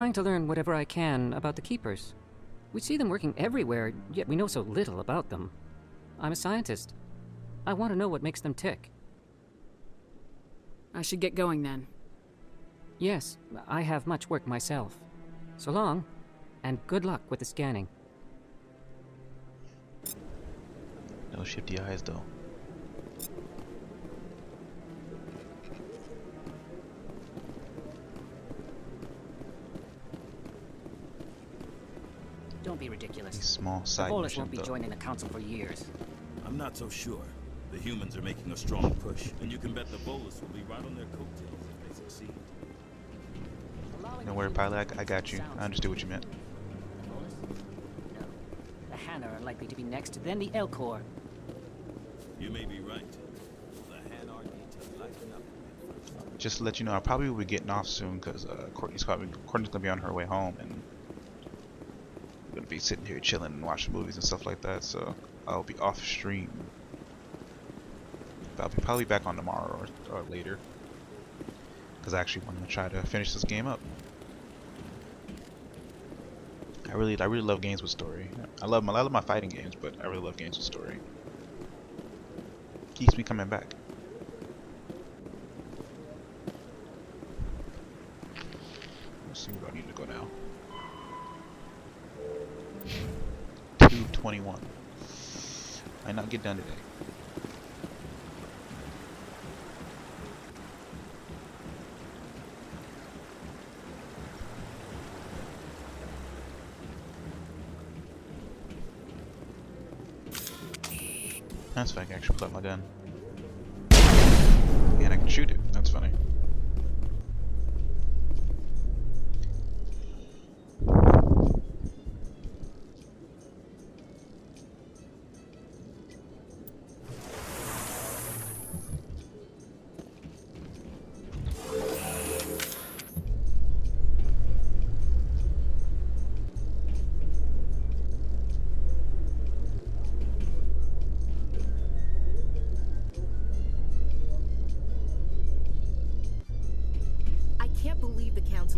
Trying to learn whatever I can about the Keepers. We see them working everywhere, yet we know so little about them. I'm a scientist. I want to know what makes them tick. I should get going then. Yes, I have much work myself. So long, and good luck with the scanning. No shifty eyes though. Don't be ridiculous. These small The side Bolus won't missions be though. joining the Council for years. I'm not so sure. The humans are making a strong push, and you can bet the Bolus will be right on their coattails if they succeed. Don't worry, pilot. I got you. I understood what you meant. The Bolus? No. The Hanna are likely to be next, then the Elcor. You may be right. The Han detail lighten up. Just to let you know, I probably will be getting off soon because Courtney's gonna be on her way home, and we're gonna be sitting here chilling and watching movies and stuff like that. So I'll be off stream. But I'll be probably back on tomorrow or later because I actually want to try to finish this game up. I really love games with story. I love my fighting games, but I really love games with story. Keeps me coming back. Let's see where I need to go now. 2:21. Might not get done today. That's fine, I can actually pull out my gun. And I can shoot it. That's funny.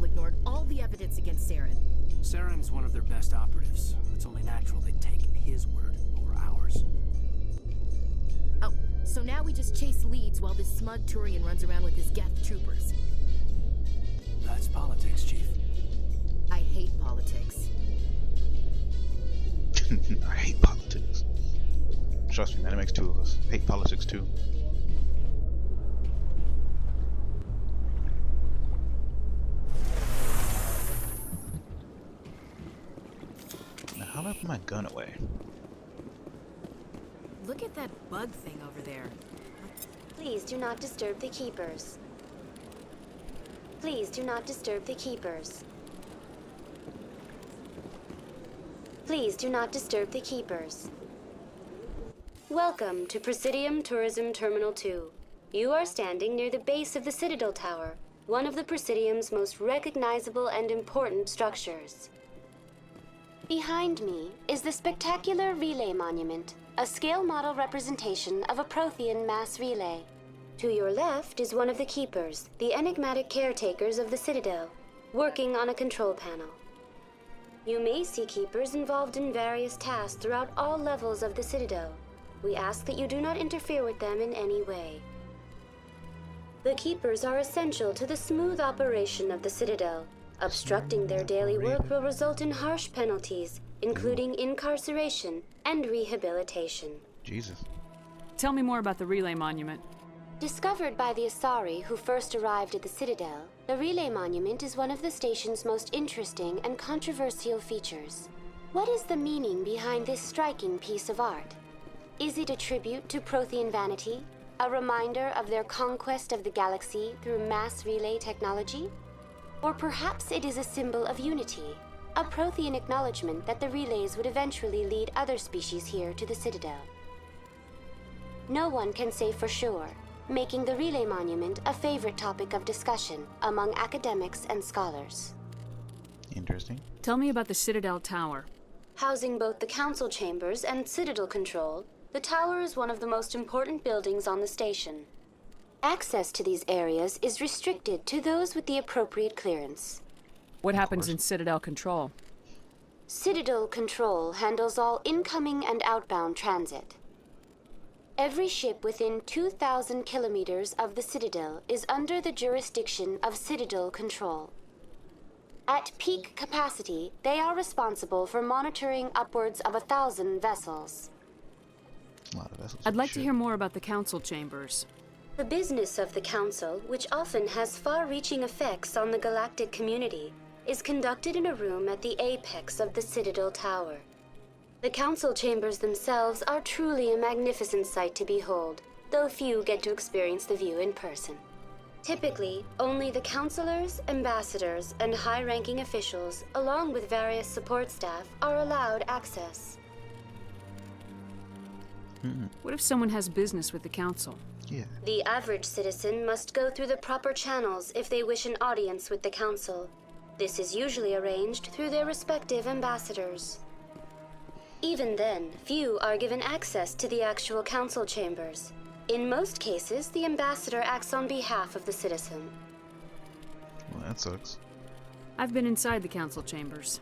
Ignored all the evidence against Saren. Saren's one of their best operatives. It's only natural they'd take his word over ours. Oh, so now we just chase leads while this smug Turian runs around with his Geth troopers. That's politics, Chief. I hate politics. I hate politics. Trust me, man, it makes two of us. I hate politics too. How do I put my gun away? Look at that bug thing over there. Please do not disturb the Keepers. Please do not disturb the Keepers. Please do not disturb the Keepers. Welcome to Presidium Tourism Terminal 2. You are standing near the base of the Citadel Tower, one of the Presidium's most recognizable and important structures. Behind me is the spectacular Relay Monument, a scale model representation of a Prothean mass relay. To your left is one of the Keepers, the enigmatic caretakers of the Citadel, working on a control panel. You may see Keepers involved in various tasks throughout all levels of the Citadel. We ask that you do not interfere with them in any way. The Keepers are essential to the smooth operation of the Citadel. Obstructing their daily work will result in harsh penalties, including incarceration and rehabilitation. Jesus. Tell me more about the Relay Monument. Discovered by the Asari who first arrived at the Citadel, the Relay Monument is one of the station's most interesting and controversial features. What is the meaning behind this striking piece of art? Is it a tribute to Prothean vanity? A reminder of their conquest of the galaxy through mass relay technology? Or perhaps it is a symbol of unity, a Prothean acknowledgement that the relays would eventually lead other species here to the Citadel. No one can say for sure, making the Relay Monument a favorite topic of discussion among academics and scholars. Interesting. Tell me about the Citadel Tower. Housing both the council chambers and Citadel control, the tower is one of the most important buildings on the station. Access to these areas is restricted to those with the appropriate clearance. What Of happens course. in Citadel Control? Citadel Control handles all incoming and outbound transit. Every ship within 2,000 kilometers of the Citadel is under the jurisdiction of Citadel Control. At peak capacity, they are responsible for monitoring upwards of 1,000 vessels. A lot of vessels. I'd like to Shit. hear more about the council chambers. The business of the Council, which often has far-reaching effects on the galactic community, is conducted in a room at the apex of the Citadel Tower. The Council chambers themselves are truly a magnificent sight to behold, though few get to experience the view in person. Typically, only the councilors, ambassadors, and high-ranking officials, along with various support staff, are allowed access. What if someone has business with the council? Yeah. The average citizen must go through the proper channels if they wish an audience with the Council. This is usually arranged through their respective ambassadors. Even then, few are given access to the actual Council chambers. In most cases, the ambassador acts on behalf of the citizen. Well, that sucks. I've been inside the council chambers.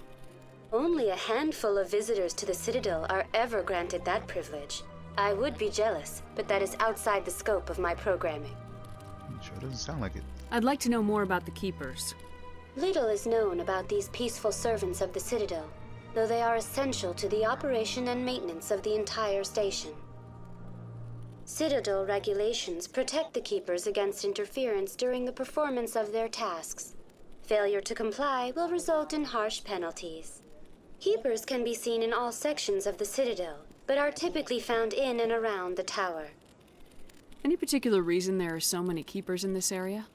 Only a handful of visitors to the Citadel are ever granted that privilege. I would be jealous, but that is outside the scope of my programming. Sure doesn't sound like it. I'd like to know more about the Keepers. Little is known about these peaceful servants of the Citadel, though they are essential to the operation and maintenance of the entire station. Citadel regulations protect the Keepers against interference during the performance of their tasks. Failure to comply will result in harsh penalties. Keepers can be seen in all sections of the Citadel, but are typically found in and around the tower. Any particular reason there are so many Keepers in this area?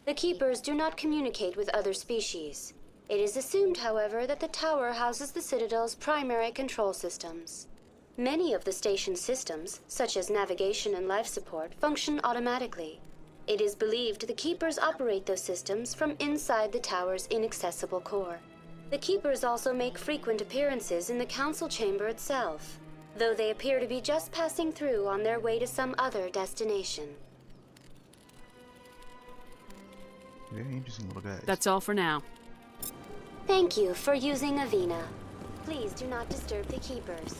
The Keepers do not communicate with other species. It is assumed, however, that the tower houses the Citadel's primary control systems. Many of the station's systems, such as navigation and life support, function automatically. It is believed the Keepers operate those systems from inside the tower's inaccessible core. The Keepers also make frequent appearances in the Council chamber itself, though they appear to be just passing through on their way to some other destination. Very interesting little guys. That's all for now. Thank you for using Avina. Please do not disturb the Keepers.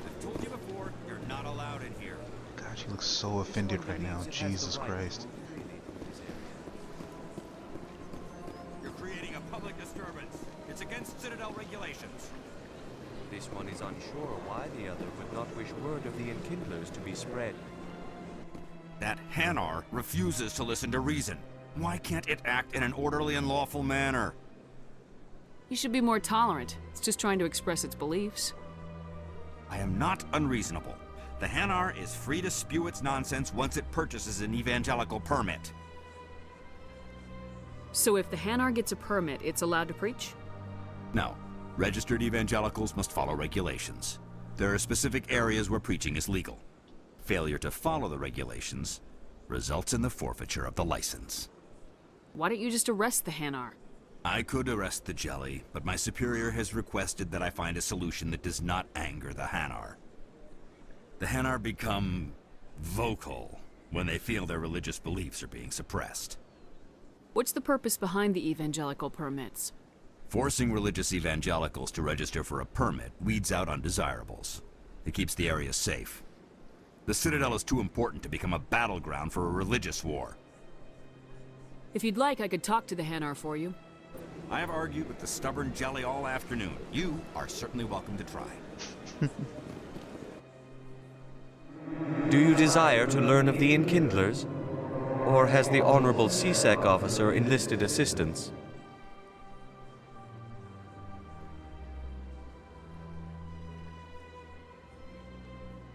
I've told you before, you're not allowed in here. God, she looks so offended right now. Jesus Christ. You're creating a public disturbance. It's against Citadel regulations. This one is unsure why the other would not wish word of the Enkindlers to be spread. That Hanar refuses to listen to reason. Why can't it act in an orderly and lawful manner? You should be more tolerant. It's just trying to express its beliefs. I am not unreasonable. The Hanar is free to spew its nonsense once it purchases an evangelical permit. So if the Hanar gets a permit, it's allowed to preach? No. Registered evangelicals must follow regulations. There are specific areas where preaching is legal. Failure to follow the regulations results in the forfeiture of the license. Why don't you just arrest the Hanar? I could arrest the Jelly, but my superior has requested that I find a solution that does not anger the Hanar. The Hanar become vocal when they feel their religious beliefs are being suppressed. What's the purpose behind the evangelical permits? Forcing religious evangelicals to register for a permit weeds out undesirables. It keeps the area safe. The Citadel is too important to become a battleground for a religious war. If you'd like, I could talk to the Hanar for you. I have argued with the stubborn Jelly all afternoon. You are certainly welcome to try. Do you desire to learn of the Enkindlers? Or has the Honorable CSEC officer enlisted assistance?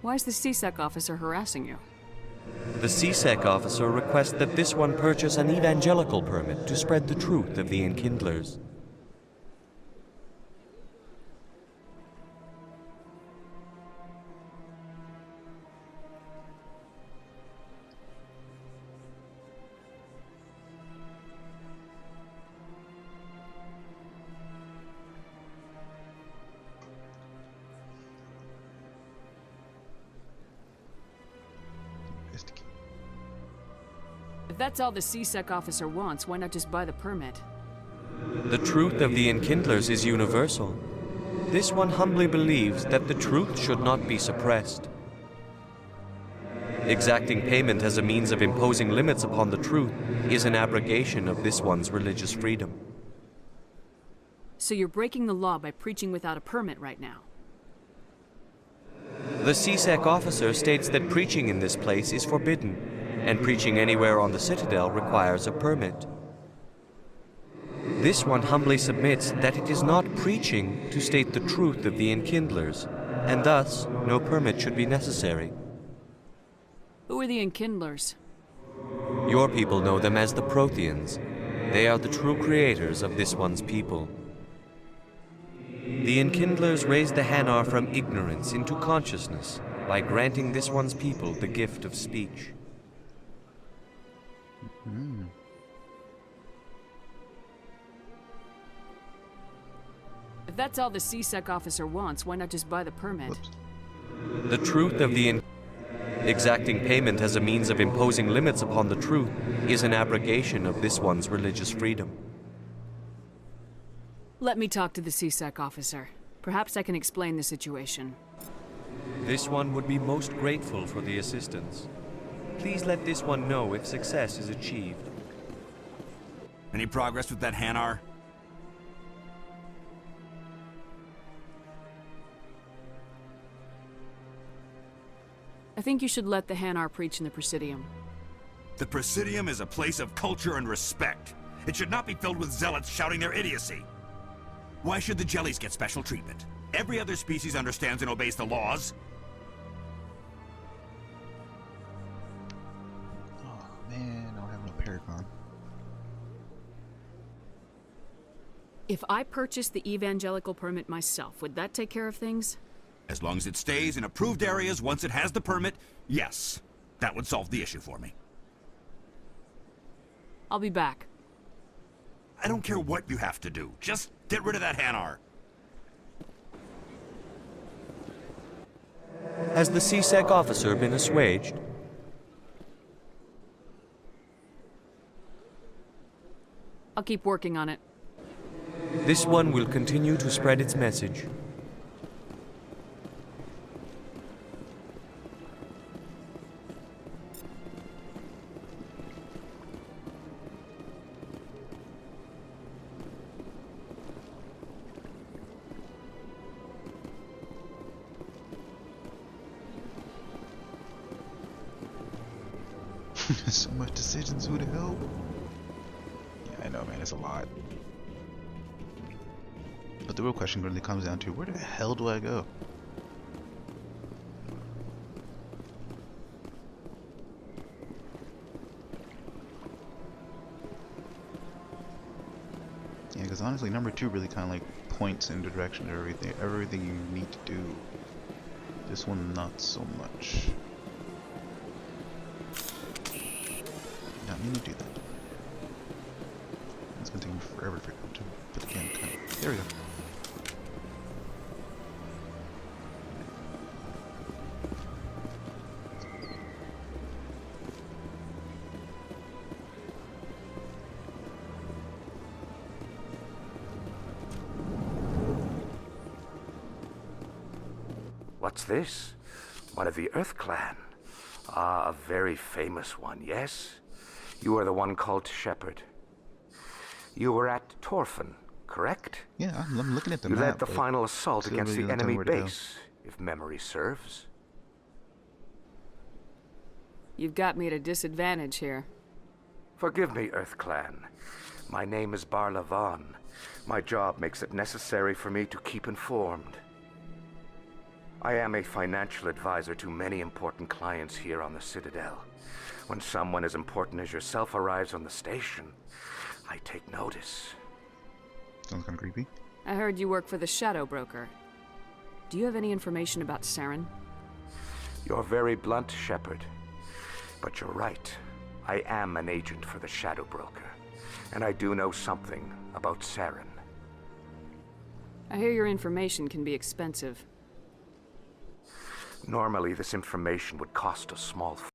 Why is the CSEC officer harassing you? The CSEC officer requests that this one purchase an evangelical permit to spread the truth of the Enkindlers. If that's all the CSEC officer wants, why not just buy the permit? The truth of the Enkindlers is universal. This one humbly believes that the truth should not be suppressed. Exacting payment as a means of imposing limits upon the truth is an abrogation of this one's religious freedom. So you're breaking the law by preaching without a permit right now. The CSEC officer states that preaching in this place is forbidden, and preaching anywhere on the Citadel requires a permit. This one humbly submits that it is not preaching to state the truth of the Enkindlers, and thus no permit should be necessary. Who are the Enkindlers? Your people know them as the Protheans. They are the true creators of this one's people. The Enkindlers raised the Hanar from ignorance into consciousness by granting this one's people the gift of speech. If that's all the CSEC officer wants, why not just buy the permit? Whoops. The truth of the exacting payment as a means of imposing limits upon the truth is an abrogation of this one's religious freedom. Let me talk to the CSEC officer. Perhaps I can explain the situation. This one would be most grateful for the assistance. Please let this one know if success is achieved. Any progress with that Hanar? I think you should let the Hanar preach in the Presidium. The Presidium is a place of culture and respect. It should not be filled with zealots shouting their idiocy. Why should the jellies get special treatment? Every other species understands and obeys the laws. Oh man, I don't have no Paragon. If I purchased the evangelical permit myself, would that take care of things? As long as it stays in approved areas once it has the permit, yes. That would solve the issue for me. I'll be back. I don't care what you have to do. Just get rid of that Hanar. Has the CSEC officer been assuaged? I'll keep working on it. This one will continue to spread its message. So much decisions, who the hell? Yeah, I know, man, it's a lot. But the real question really comes down to, where the hell do I go? Yeah, because honestly, number 2 really kind of like points in the direction of everything you need to do. This one, not so much. Not mean to do that. It's gonna take me forever to put the camera kind of. There we go. What's this? One of the Earth Clan. Ah, a very famous one, yes? You are the one called Shepard. You were at Torfan, correct? Yeah, I'm looking at the You map. led the final assault still against really the don't tell me enemy where to go. base, if memory serves. You've got me at a disadvantage here. Forgive me, Earth Clan. My name is Barla Vaughn. My job makes it necessary for me to keep informed. I am a financial advisor to many important clients here on the Citadel. When someone as important as yourself arrives on the station, I take notice. Sounds kind of creepy. I heard you work for the Shadow Broker. Do you have any information about Saren? You're very blunt, Shepard. But you're right. I am an agent for the Shadow Broker, and I do know something about Saren. I hear your information can be expensive. Normally, this information would cost a small